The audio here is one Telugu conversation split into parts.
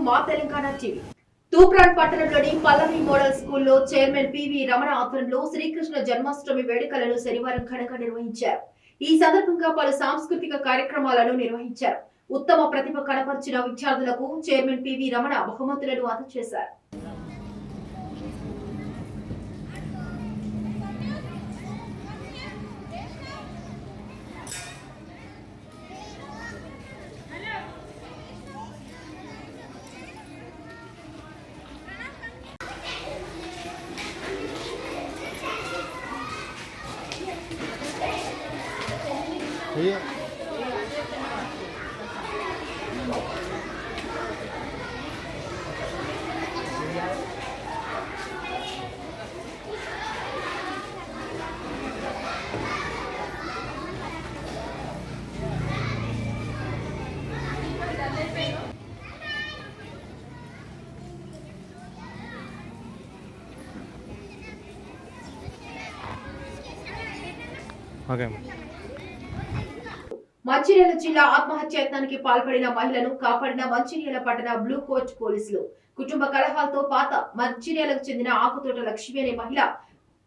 మా తెలంగాణ టీవీ. తూప్రాన్ పట్టణంలోని పల్లవి మోడల్ స్కూల్లో చైర్మన్ పివి రమణ ఆధ్వర్యంలో శ్రీకృష్ణ జన్మాష్టమి వేడుకలను శనివారం ఘనంగా నిర్వహించారు. ఈ సందర్భంగా పలు సాంస్కృతిక కార్యక్రమాలను నిర్వహించారు. ఉత్తమ ప్రతిభ కనపరిచిన విద్యార్థులకు చైర్మన్ పివి రమణ బహుమతులను అందజేశారు. भैया ओके మంచిర్యాల జిల్లా ఆత్మహత్యాయత్నానికి పాల్పడిన మహిళను కాపాడిన మంచిర్యాల పట్టణ బ్లూ కోచ్ పోలీసులు. కుటుంబ కలహాలతో పాత మంచిర్యాలకు చెందిన ఆకుతోట లక్ష్మి అనే మహిళ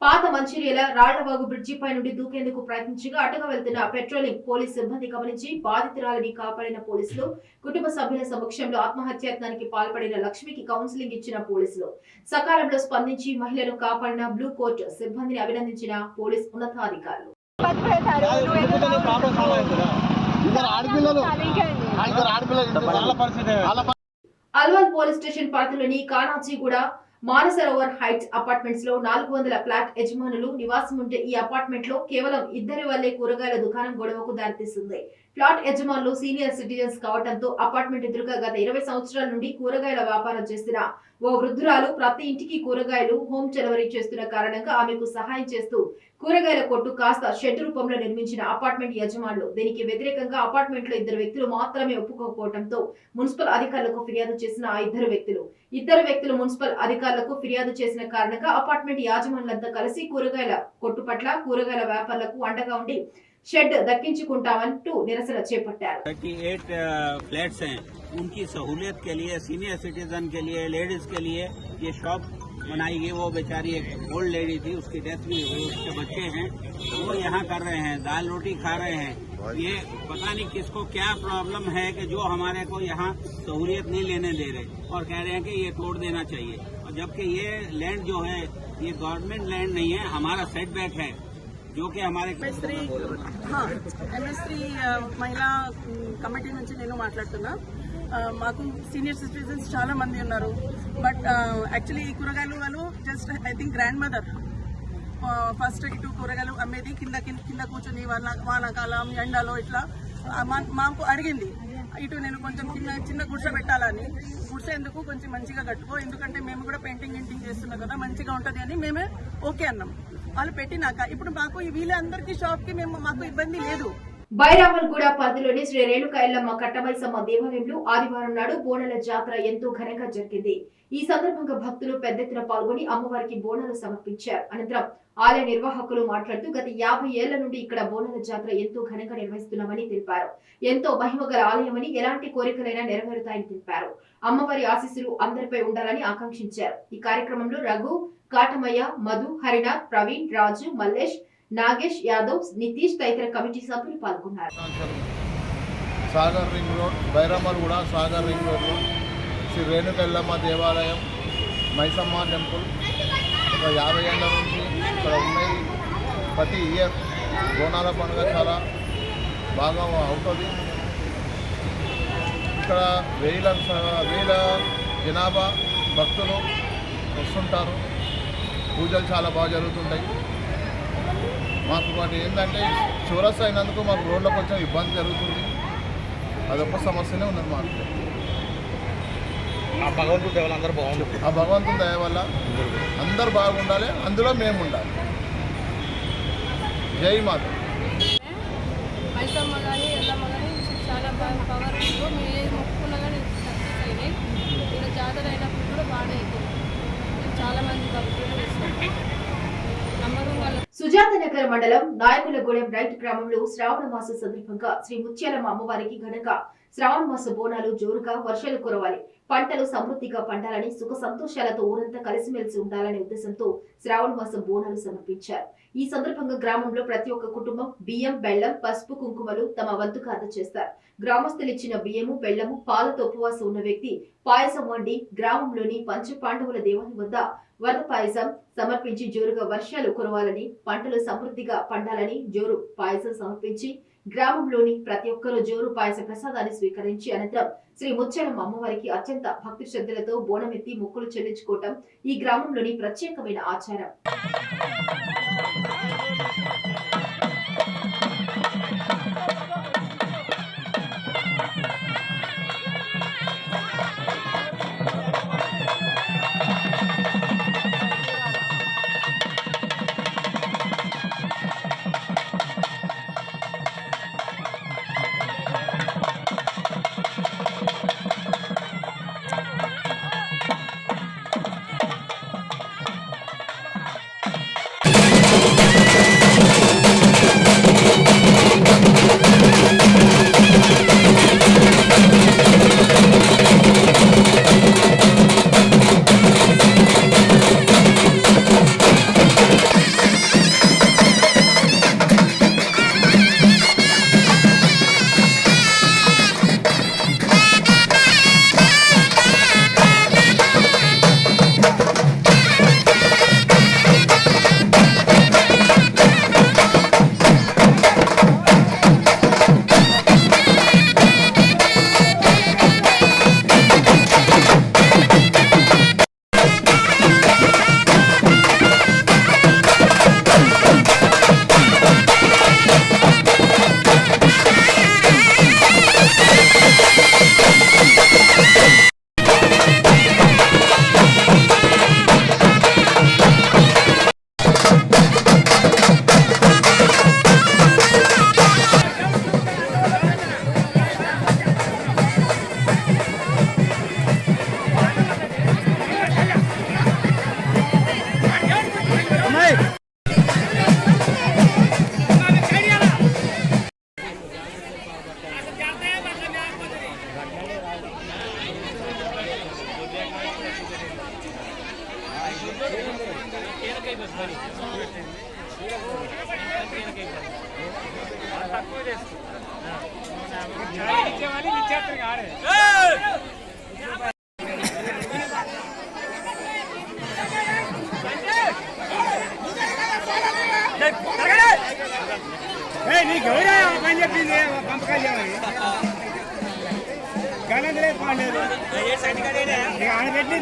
పాత మంచిర్యాల రాళ్లవాగు బ్రిడ్జిపై నుండి దూకేందుకు ప్రయత్నించగా అటుగా వెళ్తున్న పెట్రోలింగ్ పోలీస్ సిబ్బంది గమనించి బాధితురాలిని కాపాడిన పోలీసులు. కుటుంబ సభ్యుల సమక్షంలో ఆత్మహత్యాయత్నానికి పాల్పడిన లక్ష్మికి కౌన్సిలింగ్ ఇచ్చిన పోలీసులు. సకాలంలో స్పందించి మహిళను కాపాడిన బ్లూ కోచ్ సిబ్బందిని అభినందించిన పోలీస్ ఉన్నతాధికారులు. అల్వాల్ పోలీస్ స్టేషన్ పరిధిలోని కానాజీగూడ మానసరోవర్ హైట్స్ అపార్ట్మెంట్స్ లో 400 ఫ్లాట్ యజమానులు నివాసం ఉంటే ఈ అపార్ట్మెంట్ లో కేవలం ఇద్దరి వల్లే కూరగాయల దుకాణం గొడవకు దారితీస్తుంది. ఫ్లాట్ యజమానులు సీనియర్ సిటిజన్స్ కావడంతో అపార్ట్మెంట్ ఎదురుగా గత 20 సంవత్సరాల నుండి కూరగాయల వ్యాపారం చేస్తున్న ఓ వృద్ధురాలు ప్రతి ఇంటికి కూరగాయలు హోమ్ డెలివరీ చేస్తున్న కారణంగా ఆమెకు సహాయం చేస్తూ కూరగాయల కొట్టు కాస్త షెడ్ రూపంలో నిర్మించిన అపార్ట్మెంట్ యజమానులు దీనికి వ్యతిరేకంగా అపార్ట్మెంట్ లో 2 వ్యక్తులు మాత్రమే ఒప్పుకోకపోవడంతో మున్సిపల్ అధికారులకు ఫిర్యాదు చేసిన ఆ ఇద్దరు వ్యక్తులు మున్సిపల్ అధికారులకు ఫిర్యాదు చేసిన కారణంగా అపార్ట్మెంట్ యాజమానులంతా కలిసి కూరగాయల కొట్టు పట్ల కూరగాయల వ్యాపారులకు అండగా ఉండి షెడ్ దక్కించుకుంటామంటూ నిరసన చేపట్టారు. 38 फ्लैट्स हैं, उनकी सहूलियत के लिए सीनियर सिटीजन के लिए लेडीज के लिए ये शॉप बनाई गई। वो बेचारी एक ओल्ड लेडी थी, उसकी डेथ भी हुई, उसके बच्चे हैं, वो यहाँ कर रहे हैं, दाल रोटी खा रहे हैं। ये पता नहीं किसको क्या प्रॉब्लम है कि जो हमारे को यहाँ सहूलियत नहीं लेने दे रहे और कह रहे हैं कि ये तोड़ देना चाहिए, और जबकि ये लैंड जो है ये गवर्नमेंट लैंड नहीं है, हमारा सेटबैक है जो कि हमारे ఎంఎస్3 మహిళా కమిటీ నుంచి నేను మాట్లాడుతున్నా. మాకు సీనియర్ సిటిజన్స్ చాలా మంది ఉన్నారు. బట్ యాక్చువల్లీ ఈ కూరగాయలు వాళ్ళు just I think grand mother first ఇటు కూరగాయలు అమ్మేది కింద కూర్చొని వానాకాలం ఎండలో ఇట్లా మాకు అడిగింది. ఇటు నేను కొంచెం చిన్న గుడిసె పెట్టాలని, గుడిసె ఎందుకు కొంచెం మంచిగా కట్టుకో, ఎందుకంటే మేము కూడా పెయింటింగ్ చేస్తున్నాం కదా, మంచిగా ఉంటుంది అని మేమే ఓకే అన్నాం. వాళ్ళు పెట్టినాక ఇప్పుడు మాకు వీళ్ళందరికీ షాప్ కి మాకు ఇబ్బంది లేదు. బైరామల్గూడ పరిధిలోని శ్రీ రేణుకా ఎల్లమ్మ కట్టమైసమ్మ దేవాలయంలో ఆదివారం నాడు బోనాల జాతర ఎంతో ఘనంగా జరిగింది. ఈ సందర్భంగా భక్తులు పెద్ద ఎత్తున పాల్గొని అమ్మవారికి బోనాలు సమర్పించారు. అనంతరం ఆలయ నిర్వాహకులు మాట్లాడుతూ గత 50 ఏళ్ల నుండి ఇక్కడ బోనాల జాతర ఎంతో ఘనంగా నిర్వహిస్తున్నామని తెలిపారు. ఎంతో మహిమగల ఆలయమని, ఎలాంటి కోరికలైనా నెరవేరుతాయని తెలిపారు. అమ్మవారి ఆశీస్సులు అందరిపై ఉండాలని ఆకాంక్షించారు. ఈ కార్యక్రమంలో రఘు, కాటమయ్య, మధు, హరినాథ్, ప్రవీణ్, రాజు, మల్లేష్, నాగేష్ యాదవ్, నితీష్ తదితర కమిటీ సభ్యులు పాల్గొన్నారు. Sagar ring road, Bairamalguda Sagar ring road Shri Renuka Yellamma దేవాలయం, మైసమ్మ టెంపుల్ ఒక 50 ఏళ్ళ నుంచి ఇక్కడ ఉన్నాయి. ప్రతి ఇయర్ బోనాల పండుగ చాలా బాగా అవుతుంది. ఇక్కడ వేల జనాభా భక్తులు వస్తుంటారు. పూజలు చాలా బాగా జరుగుతుంటాయి. మాకు వాటి ఏంటంటే చౌరస్తా అయినందుకు మాకు రోడ్లో కొంచెం ఇబ్బంది జరుగుతుంది. అదొక సమస్యనే ఉన్నది మాకు. ఆ భగవంతుని దయ వల్ల అందరు బాగుండాలి, అందులో మేము ఉండాలి. జై మాత. మైసమ్మ కానీ ఎల్లమ్మ కానీ చాలా బాగా పవర్, మేము ఏది మొక్కుకున్నా కానీ సక్సెస్ అయినాయి. ఇలా జాతర అయినప్పుడు కూడా బాగానే అవుతుంది. చాలా మంది భక్తులు నమ్మకం వాళ్ళ సుజాతనగర్ మండలం నాయకులగూడెం రైతు గ్రామంలో శ్రావణ మాస సందర్భంగా శ్రీ ముత్యాలమ్మ అమ్మవారికి ఘనంగా శ్రావణ మాస బోనాలు జోరుగా వర్షాలు కురవాలి, పంటలు సమృద్ధిగా పండాలని, సుఖ సంతోషాలతో ఊరంతా కలిసిమెలిసి ఉండాలనే ఉద్దేశంతో శ్రావణ మాసం బోనాలు సమర్పించారు. ఈ సందర్భంగా గ్రామంలో ప్రతి ఒక్క కుటుంబం బియ్యం, బెల్లం, పసుపు, కుంకుమలు తమ వంతుగా అందజేస్తారు. గ్రామస్తులు ఇచ్చిన బియ్యము, బెల్లము, పాలతో ఉపవాసం ఉన్న వ్యక్తి పాయసం వండి గ్రామంలోని పంచ పాండవుల దేవాలయం వద్ద వరద పాయసం సమర్పించి జోరుగా వర్షాలు కురవాలని, పంటలు సమృద్ధిగా పండాలని జోరు పాయసం సమర్పించి గ్రామంలోని ప్రతి ఒక్కరూ జోరు పాయస ప్రసాదాన్ని స్వీకరించి అనంతరం శ్రీ ముత్యాలమ్మ అమ్మవారికి అత్యంత భక్తి శ్రద్ధలతో బోనమెత్తి మొక్కులు చెల్లించుకోవటం ఈ గ్రామంలోని ప్రత్యేకమైన ఆచారం.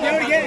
దేవుడికి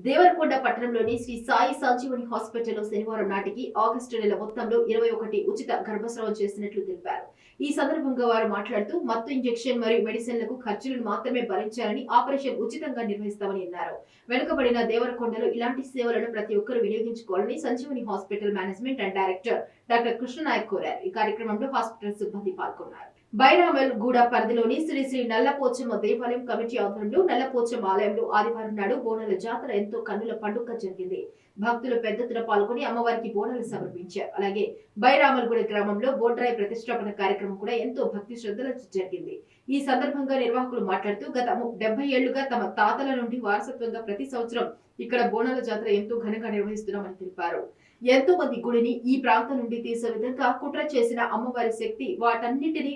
దేవరకొండ పట్టణంలోని శ్రీ సాయి సంజీవని హాస్పిటల్లో శనివారం నాటికి ఆగస్టు నెల మొత్తంలో 21 ఉచిత గర్భస్రావం చేసినట్లు తెలిపారు. ఈ సందర్భంగా వారు మాట్లాడుతూ మత్తు ఇంజెక్షన్ మరియు మెడిసిన్లకు ఖర్చులను మాత్రమే భరించాలని, ఆపరేషన్ ఉచితంగా నిర్వహిస్తామని అన్నారు. వెనుకబడిన దేవరకొండలో ఇలాంటి సేవలను ప్రతి ఒక్కరూ వినియోగించుకోవాలని Sanjeevani hospital management and director doctor Krishna Nayak కోరారు. ఈ కార్యక్రమంలో హాస్పిటల్ సిబ్బంది పాల్గొన్నారు. బైరామల్ గూడ పరిధిలోని శ్రీ శ్రీ నల్లపోచమ్మ దేవాలయం కమిటీ ఆధ్వర్యంలో నల్లపోచమ్మ ఆలయంలో ఆదివారం నాడు బోనాల జాతర ఎంతో కన్నుల పండుగ జరిగింది. భక్తులు పెద్ద ఎత్తున పాల్గొని అమ్మవారికి బోనాలు సమర్పించారు. అలాగే బైరామల్గూడ గ్రామంలో బోడ్రాయి ప్రతిష్టాపన కార్యక్రమం కూడా ఎంతో భక్తి శ్రద్ధలతో జరిగింది. ఈ సందర్భంగా నిర్వాహకులు మాట్లాడుతూ గత 70 ఏళ్లుగా తమ తాతల నుండి వారసత్వంగా ప్రతి సంవత్సరం ఇక్కడ బోనాల జాతర ఎంతో ఘనంగా నిర్వహిస్తున్నామని తెలిపారు. ఎంతో మంది గుడిని ఈ ప్రాంతం నుండి తీసే విధంగా కుట్ర చేసిన అమ్మవారి శక్తి వాటన్నిటిని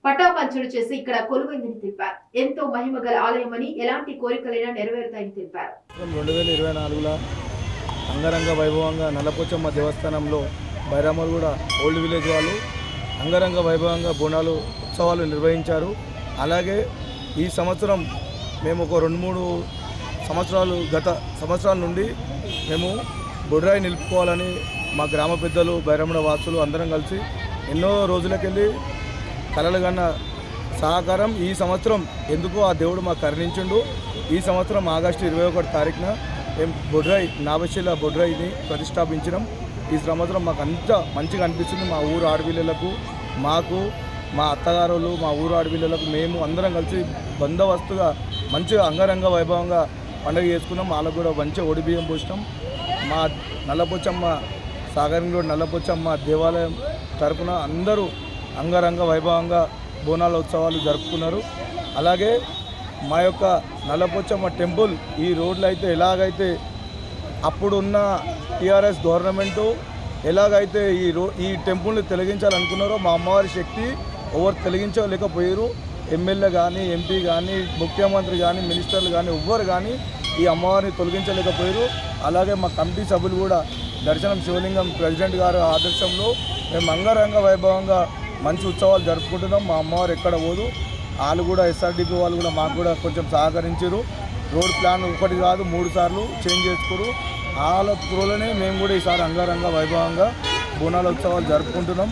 పటాపంచలు చేసి ఇక్కడ కొలువైందని తెలిపారు. ఎంతో మహిమగల ఆలయమని, ఎలాంటి కోరికలైనా నెరవేరుతాయని తెలిపారు. 2024లో అంగరంగ వైభవంగా నల్లపోచమ్మ దేవస్థానంలో బైరామల్గూడ ఓల్డ్ విలేజ్ వాళ్ళు అంగరంగ వైభవంగా బోనాలు ఉత్సవాలు నిర్వహించారు. అలాగే ఈ సంవత్సరం మేము ఒక 2-3 సంవత్సరాలు గత సంవత్సరాల నుండి మేము బొడ్రాయి నిలుపుకోవాలని మా గ్రామ పెద్దలు బైరమడ వాసులు అందరం కలిసి ఎన్నో రోజులకెళ్ళి కలలు కన్న సహకారం ఈ సంవత్సరం ఎందుకో ఆ దేవుడు మాకు కరుణించిండు. ఈ సంవత్సరం ఆగస్టు 21 తారీఖున మేము బొడ్రాయి నాభశిల బొడ్రాయిని ప్రతిష్టాపించినాం. ఈ సంవత్సరం మాకు అంత మంచిగా అనిపిస్తుంది. మా ఊరు ఆడపిల్లలకు, మాకు, మా అత్తగారులు, మా ఊరు ఆడపిల్లలకు మేము అందరం కలిసి బందోబస్తుగా మంచిగా అంగరంగ వైభవంగా పండుగ చేసుకున్నాం. వాళ్ళకు కూడా మంచిగా ఒడిబియ్యం పోసినాం. మా నల్లపోచమ్మ సాగర్ రోడ్ నల్లపోచమ్మ దేవాలయం తరపున అందరూ అంగరంగ వైభవంగా బోనాల ఉత్సవాలు జరుపుకున్నారు. అలాగే మా యొక్క నల్లపోచమ్మ టెంపుల్ ఈ రోడ్లు అయితే ఎలాగైతే అప్పుడున్న టీఆర్ఎస్ గవర్నమెంటు ఎలాగైతే ఈ టెంపుల్ని తొలగించాలనుకున్నారో మా అమ్మవారి శక్తి ఎవరు తొలగించలేకపోయారు. ఎమ్మెల్యే కానీ, ఎంపీ కానీ, ముఖ్యమంత్రి కానీ, మినిస్టర్లు కానీ ఎవ్వరు కానీ ఈ అమ్మవారిని తొలగించలేకపోయారు. అలాగే మా కమిటీ సభ్యులు కూడా దర్శనం శివలింగం ప్రెసిడెంట్ గారు ఆదర్శంలో మేము అంగరంగ వైభవంగా మంచి ఉత్సవాలు జరుపుకుంటున్నాం. మా అమ్మవారు ఎక్కడ పోదు. వాళ్ళు కూడా ఎస్ఆర్డీపీ వాళ్ళు కూడా మాకు కూడా కొంచెం సహకరించారు. రోడ్ ప్లాన్ 1 కాదు 3 సార్లు చేంజ్ చేసుకోరు. వాళ్ళ త్రోలోనే మేము కూడా ఈసారి అంగరంగ వైభవంగా బోనాల ఉత్సవాలు జరుపుకుంటున్నాం.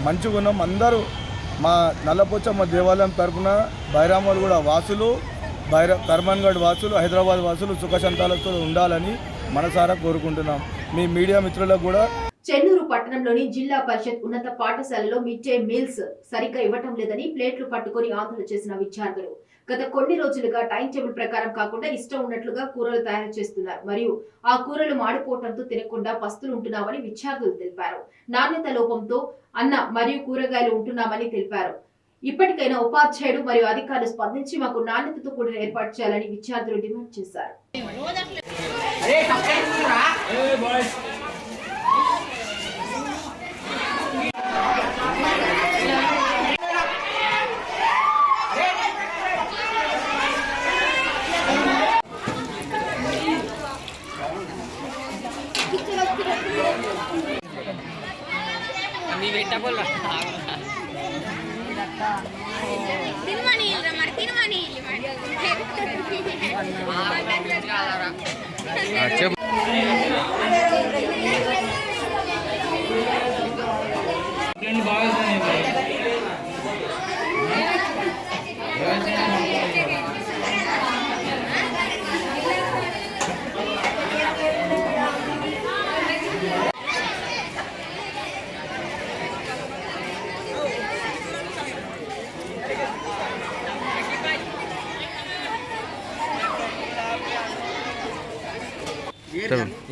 మంచిగా ఉన్నాం. అందరూ మా నల్లపోచమ్మ దేవాలయం తరఫున బైరామలు కూడా వాసులు, కర్మన్గఢ్ వాసులు, హైదరాబాద్ వాసులు సుఖశాంతాలతో ఉండాలని మనసారా కోరుకుంటున్నాం. మీ మీడియా మిత్రులకు కూడా చెన్నూరు పట్టణంలోని జిల్లా పరిషత్ ఉన్నత పాఠశాలలో మిడ్ డే మీల్స్ సరిగ్గా ఇవ్వటం లేదని ప్లేట్లు పట్టుకొని ఆందోళన చేసిన విద్యార్థులు గత కొన్ని రోజులుగా టైం టేబుల్ ప్రకారం కాకుండా ఇష్టం ఉన్నట్లుగా కూరలు తయారు చేస్తున్నారు మరియు ఆ కూరలు మాడిపోవడంతో తినకుండా పస్తులు ఉంటున్నామని విద్యార్థులు తెలిపారు. నాణ్యత లోపంతో అన్న మరియు కూరగాయలు ఉంటున్నామని తెలిపారు. ఇప్పటికైనా ఉపాధ్యాయుడు మరియు అధికారులు స్పందించి మాకు నాణ్యతతో కూడిన ఏర్పాటు చేయాలని విద్యార్థులు డిమాండ్ చేశారు.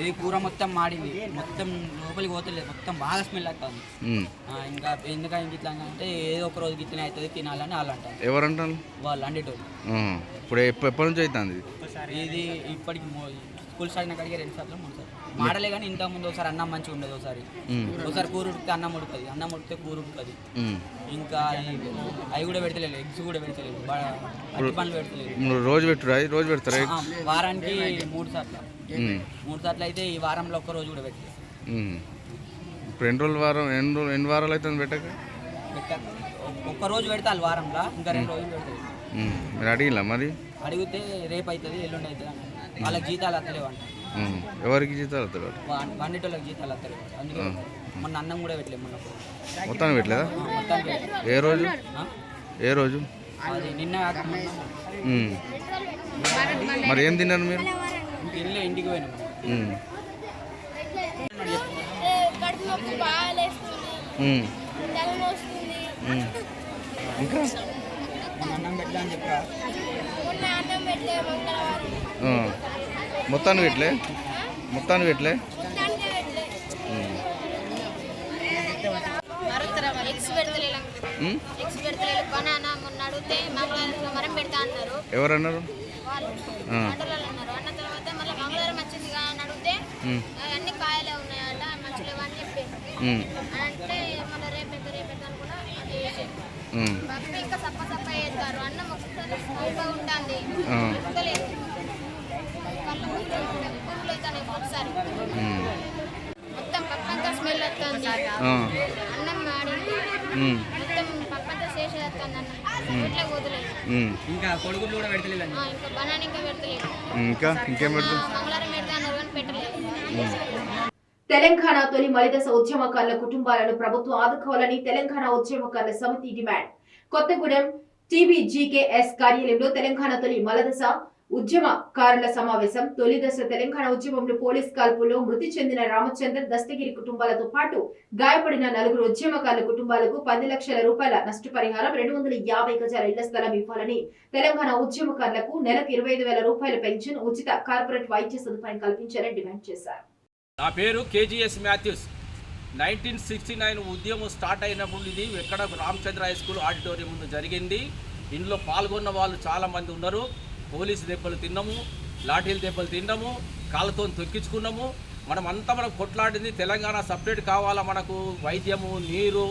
ఇది కూర మొత్తం మాడింది, మొత్తం లోపలికి పోతలేదు, మొత్తం బాగా స్మెల్ అవుతుంది. ఇంకా ఎందుకంటే ఇట్లా అంటే ఏదో ఒక రోజు గిట్లనే అవుతుంది తినాలని వాళ్ళు అంటారు. ఎవరంటారు? వాళ్ళు అండేటోళ్ళు. ఇప్పుడు ఎప్పటి నుంచి అవుతుంది ఇది? ఇప్పటికి స్కూల్ స్టార్ట్ అయిన కాడికి 2 సార్లు 3 సార్లు మాడలే. కానీ ఇంత ముందు ఒకసారి అన్నం మంచిగా ఉండదు, ఒకసారి కూర ఉడికితే అన్నం ఉడుతుంది, అన్నం ఉడికితే కూర ఉడుతుంది. ఇంకా అవి కూడా పెడతలేదు, ఎగ్స్ కూడా పెడతలేదు, అట్టి పండ్లు పెడతలేదు. రోజు పెడతారా? వారానికి 3 సార్లు 3 సార్లు అయితే ఈ వారంలో ఒక్క రోజు కూడా పెట్టలేదు. ఇప్పుడు ఎన్ని వారాలు అవుతుంది పెట్టక? ఒక్క రోజు పెడతారు వారంలో, ఇంకా 2 రోజులు పెడతారు. మీరు అడిగిలా? మరి అడిగితే రేపు అవుతుంది ఎల్లుండి అవుతుంది అంట. వాళ్ళకి జీతాలు వస్తలేవు అంట. ఎవరికి జీతాలు వస్తలేవు? వండిటోళ్ళకి జీతాలు వస్తలేవు. అందుకే మొన్న అన్నం కూడా పెట్టలేదు. మొన్న మొత్తాన్ని పెట్టలేదా? మొత్తానికి ఏ రోజు? అది నిన్న మరి ఏం తిన్నారు మీరు? ఇంటికి పోయినాం. ఇంకా అన్నం పెట్టలే అని చెప్పరా? మొత్తాన్ని పెట్టలే? ఎవరన్నారు? అన్ని కాయలే ఉన్నాయట, మంచిగా అని చెప్పేసి అంటే మళ్ళీ రేపెద్దు అనుకున్నా ఇంకా సప్ప చేస్తారు. అన్నం ఒకసారి ఉంటుంది, కళ్ళు పురుగులు అవుతాయి ఒకసారి, మొత్తం పప్పంతా స్మెల్ వస్తుంది, అన్నం మాడి మొత్తం పప్పంతా చేసేస్తుంది. పెడుతుంది అన్న ఇట్లా వదిలేదు ఇంకా కొడుకులు కూడా పెడతలేదు ఇంకా బనానా ఇంకా పెడతలేదు ఇంకేం పెడుతుంది మంగళవారం పెడతా అన్నారు కానీ పెట్టలేదు. తెలంగాణ తొలి మలిదశ ఉద్యమకారుల కుటుంబాలను ప్రభుత్వం ఆదుకోవాలని తెలంగాణ ఉద్యమకారుల సమితి డిమాండ్. కొత్తగూడెం TBGKS కార్యాలయంలో తెలంగాణ తొలి మలదశ ఉద్యమకారుల సమావేశం. తొలి దశ తెలంగాణ ఉద్యమంలో పోలీస్ కాల్పుల్లో మృతి చెందిన రామచందర్, దస్తగిరి కుటుంబాలతో పాటు గాయపడిన 4 ఉద్యమకారుల కుటుంబాలకు 10 లక్షల రూపాయల నష్టపరిహారం, 250 గజాల ఇళ్ల స్థలం ఇవ్వాలని, తెలంగాణ ఉద్యమకారులకు నెలకు 25,000 రూపాయల పెన్షన్, ఉచిత కార్పొరేట్ వైద్య సదుపాయం కల్పించాలని డిమాండ్ చేశారు. నా పేరు KGS మాథ్యూస్. 1969 ఉద్యమం స్టార్ట్ అయినప్పుడు ఇది ఎక్కడ రామచంద్ర హై స్కూల్ ఆడిటోరియం ముందు జరిగింది. ఇందులో పాల్గొన్న వాళ్ళు చాలామంది ఉన్నారు. పోలీసు దెబ్బలు తిన్నాము, లాఠీలు దెబ్బలు తిన్నాము, కాళ్ళతో తొక్కించుకున్నాము. మనం కొట్లాడింది తెలంగాణ సపరేట్ కావాలా, మనకు వైద్యము, నీరు,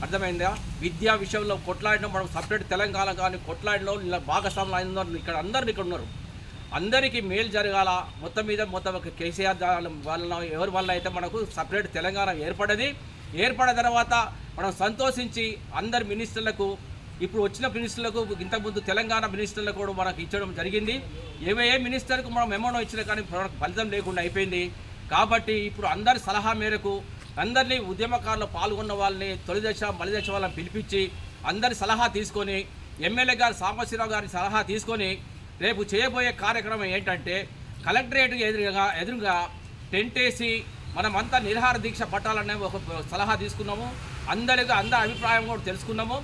అర్థమైందా, విద్యా విషయంలో కొట్లాడిన మనం సపరేట్ తెలంగాణ కానీ కొట్లాడిన ఇలా భాగస్వాములు అయిన ఇక్కడ అందరు ఇక్కడ ఉన్నారు. అందరికీ మేలు జరగాల. మొత్తం కేసీఆర్ వలన ఎవరి వల్ల అయితే మనకు సపరేట్ తెలంగాణ ఏర్పడిన తర్వాత మనం సంతోషించి అందరి మినిస్టర్లకు, ఇప్పుడు వచ్చిన మినిస్టర్లకు, ఇంతకుముందు తెలంగాణ మినిస్టర్లకు కూడా మనకు ఇచ్చడం జరిగింది. ఏ మినిస్టర్కు మనం మెమోనో ఇచ్చినా కానీ ఫలితం లేకుండా అయిపోయింది. కాబట్టి ఇప్పుడు అందరి సలహా మేరకు అందరినీ ఉద్యమకారులు పాల్గొన్న వాళ్ళని తొలి దశ మలి దశ వాళ్ళని పిలిపించి అందరి సలహా తీసుకొని, ఎమ్మెల్యే గారు సాంబశివరావు గారి సలహా తీసుకొని రేపు చేయబోయే కార్యక్రమం ఏంటంటే కలెక్టరేట్ ఎదురుగా టెంట్ వేసి మనమంతా నిరాహార దీక్ష పట్టాలనే ఒక సలహా తీసుకున్నాము. అందరి అభిప్రాయం కూడా తెలుసుకున్నాము.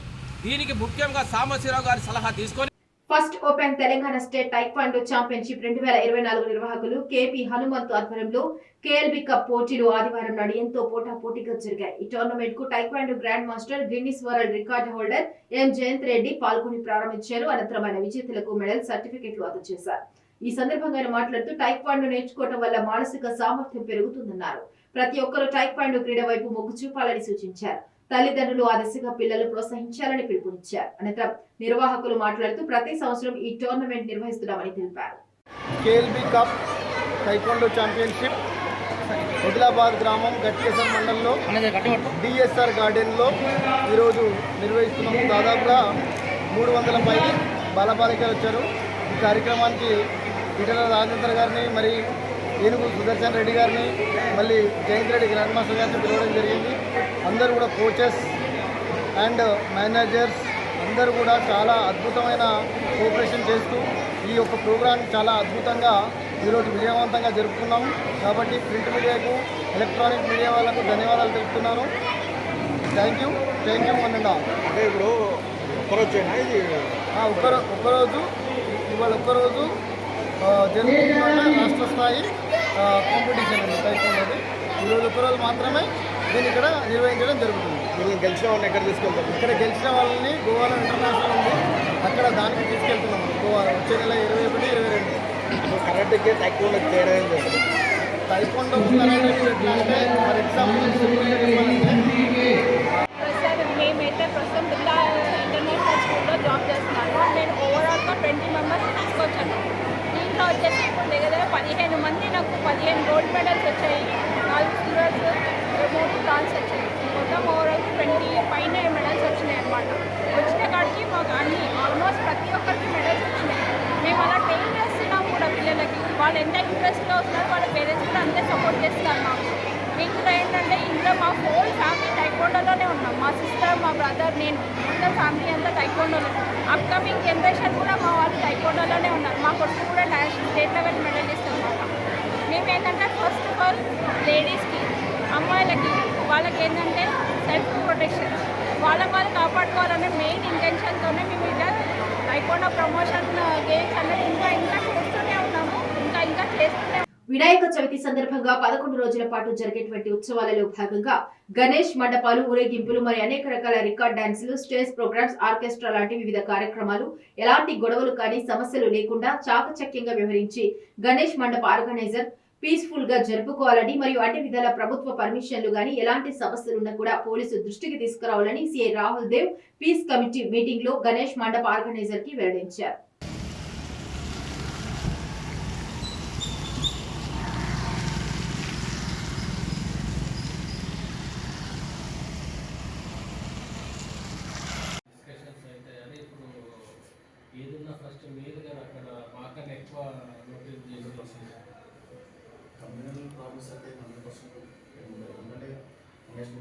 దీనికి ముఖ్యంగా సాంబశివరావు గారి సలహా తీసుకొని first open Telangana state taekwondo championship 2024 నిర్వాహకులు KP హనుమంతు ఆధ్వర్యంలో KLB కప్ పోటీలు ఆదివారం నాడు ఎంతో పోటాపోటీగా జరిగాయి. ఈ టోర్నమెంట్ కు taekwondo grand master, Guinness world record holder M. Jayanth Reddy పాల్గొని ప్రారంభించారు. అనంతరం ఆయన విజేతలకు మెడల్, సర్టిఫికెట్లు అందజేశారు. ఈ సందర్భంగా ఆయన మాట్లాడుతూ టైక్వాండో నేర్చుకోవడం వల్ల మానసిక సామర్థ్యం పెరుగుతుందన్నారు. ప్రతి ఒక్కరూ టైక్వాండో క్రీడ వైపు మొగ్గు చూపాలని సూచించారు. తల్లిదండ్రులు ఆ దిశగా పిల్లలు ప్రోత్సహించాలని పిలుపునిచ్చారు. అనంతరం నిర్వాహకులు మాట్లాడుతూ ప్రతి సంవత్సరం ఈ టోర్నమెంట్ నిర్వహిస్తున్నామని తెలిపారు. KLB cup taekwondo championship Adilabad గ్రామం గట్కేసర్ మండలంలో DSR గార్డెన్లో ఈరోజు నిర్వహిస్తున్నాము. దాదాపుగా 300 పై బాలబాలికలు వచ్చారు. ఈ కార్యక్రమానికి ఈటల రాజేంద్ర గారిని, మరి ఏనుగు సుదర్శన్ రెడ్డి గారిని, మళ్ళీ జయంత్ రెడ్డి గ్రాండ్ మాస్టర్ గారిని పిలవడం జరిగింది. అందరూ కూడా కోచెస్ అండ్ మేనేజర్స్ అందరూ కూడా చాలా అద్భుతమైన కోఆపరేషన్ చేస్తూ ఈ యొక్క ప్రోగ్రాం చాలా అద్భుతంగా ఈరోజు విజయవంతంగా జరుపుకున్నాము. కాబట్టి ప్రింట్ మీడియాకు, ఎలక్ట్రానిక్ మీడియా వాళ్ళకు ధన్యవాదాలు తెలుపుతున్నాను. థ్యాంక్ యూ అన్న. అంటే ఇప్పుడు ఒక్కరోజేనా ఇది? ఒక్కరోజు ఇవాళ ఒక్కరోజు జరుగుతున్న రాష్ట్ర స్థాయి కాంపిటీషన్ అండి టైక్వాండోది. ఈరోజు ఒక్కరోజు మాత్రమే దీన్ని ఇక్కడ నిర్వహించడం జరుగుతుంది. మీరు గెలిచిన వాళ్ళని ఎక్కడ తీసుకెళ్తారు? ఇక్కడ గెలిచిన వాళ్ళని గోవాలో ఇంటర్నేషనల్ ఉంది, అక్కడ దానికి తీసుకెళ్తున్నాము. గోవాలో వచ్చే నెల 21, 22. కరాటేకి టైక్వాండో తేడా ఏం లేదు. టైక్వాండో కరాటేకి అంటే ఫర్ ఎగ్జాంపుల్ మేమైతే ప్రస్తుతం బిర్లా ఇంటర్నేషనల్ స్కూల్లో జాబ్ చేస్తున్నాను. నేను ఓవరాల్గా 20 మెంబర్స్ తీసుకొచ్చాను. దీంట్లో వచ్చేసి ఇప్పుడు దగ్గర 15 మంది నాకు 15 గోల్డ్ మెడల్స్ వచ్చాయి, 4 సిల్వర్స్, 3 బ్రాంజ్ వచ్చాయి. మొత్తం ఓవరాల్ 20 పైన మెడల్స్ వచ్చినాయి అన్నమాట. వచ్చిన కాడికి మాకు అన్ని ఆల్మోస్ట్ ప్రతి ఒక్కరికి మెడల్స్ వచ్చినాయి. మేము అలా ట్రైన్ చేస్తున్నాం కూడా పిల్లలకి. వాళ్ళు ఎంత ఇంట్రెస్ట్గా వస్తున్నారు, వాళ్ళ పేరెంట్స్ కూడా అంతే సపోర్ట్ చేస్తారు మాకు. ఇందులో ఏంటంటే ఇందులో మా హోల్ ఫ్యామిలీ టైక్వాండోలోనే ఉన్నాం. మా సిస్టర్, మా బ్రదర్, నేను మొత్తం ఫ్యామిలీ అంతా టైక్వాండోలో. అప్కమింగ్ జనరేషన్ కూడా మా వాళ్ళు టైక్వాండోలోనే ఉన్నారు. మా కొడుకు కూడా నేషనల్ స్టేట్ లెవెల్ మెడలిస్ట్ అనమాట. మేము ఏంటంటే ఫస్ట్ ఆఫ్ ఆల్ లేడీస్కి, అమ్మాయిలకి, వాళ్ళకి ఏంటంటే సెల్ఫ్ ప్రొటెక్షన్, వాళ్ళు కాపాడుకోవాలనే మెయిన్ ఇంటెన్షన్తోనే మేము ఇలా టైక్వాండో ప్రమోషన్ గేమ్స్ అనేది ఇంకా చేస్తూనే ఉన్నాము, ఇంకా చేస్తూనే. వినాయక చవితి సందర్భంగా 11 రోజుల పాటు జరిగేటువంటి ఉత్సవాలలో భాగంగా గణేష్ మండపాలు, ఊరేగింపులు, మరి అనేక రకాల రికార్డ్ డాన్సులు, స్టేజ్ ప్రోగ్రామ్స్, ఆర్కెస్ట్రా లాంటి వివిధ కార్యక్రమాలు ఎలాంటి గొడవలు కానీ సమస్యలు లేకుండా చాకచక్యంగా వ్యవహరించి గణేష్ మండప ఆర్గనైజర్ పీస్ఫుల్ గా జరుపుకోవాలని, మరియు అన్ని విధాల ప్రభుత్వ పర్మిషన్లు గానీ ఎలాంటి సమస్యలున్నా కూడా పోలీసు దృష్టికి తీసుకురావాలని CI Rahul Dev peace committee meeting లో గణేష్ మండప ఆర్గనైజర్ కి వెల్లడించారు. డిస్కషన్స్ అయితే 100%. కమ్యూనల్ ప్రాబ్లమ్స్ అయితే 100% ఎందుకంటే నెక్స్ట్